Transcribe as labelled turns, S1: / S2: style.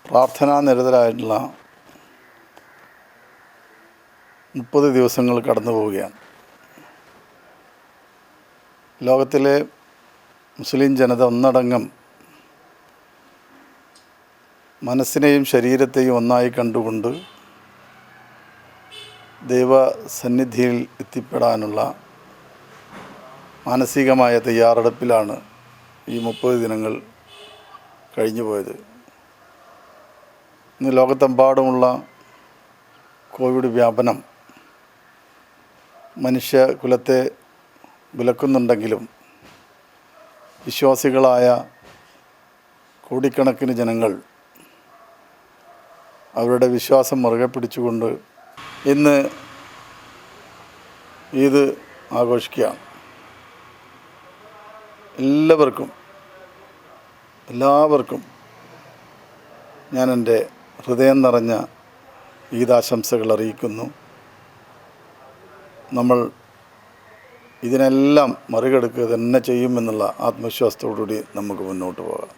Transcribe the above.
S1: പ്രാർത്ഥനാ നിരതരായിട്ടുള്ള 30 ദിവസങ്ങൾ കടന്നു പോവുകയാണ്. ലോകത്തിലെ മുസ്ലിം ജനത ഒന്നടങ്കം മനസ്സിനെയും ശരീരത്തെയും ഒന്നായി കണ്ടുകൊണ്ട് ദൈവസന്നിധിയിൽ എത്തിപ്പെടാനുള്ള മാനസികമായ തയ്യാറെടുപ്പിലാണ് ഈ 30 ദിനങ്ങൾ കഴിഞ്ഞു പോയത്. ഇന്ന് ലോകത്തെമ്പാടുമുള്ള കോവിഡ് വ്യാപനം മനുഷ്യകുലത്തെ വിലക്കുന്നുണ്ടെങ്കിലും വിശ്വാസികളായ കോടിക്കണക്കിന് ജനങ്ങൾ അവരുടെ വിശ്വാസം മുറുകെ പിടിച്ചുകൊണ്ട് ഇന്ന് ഈദ് ആഘോഷിക്കുകയാണ്. എല്ലാവർക്കും ഞാൻ എൻ്റെ ഹൃദയം നിറഞ്ഞ ഈദാശംസകൾ അറിയിക്കുന്നു. നമ്മൾ ഇതിനെല്ലാം മറികടക്കുക തന്നെ ചെയ്യുമെന്നുള്ള ആത്മവിശ്വാസത്തോടുകൂടി നമുക്ക് മുന്നോട്ട് പോകാം.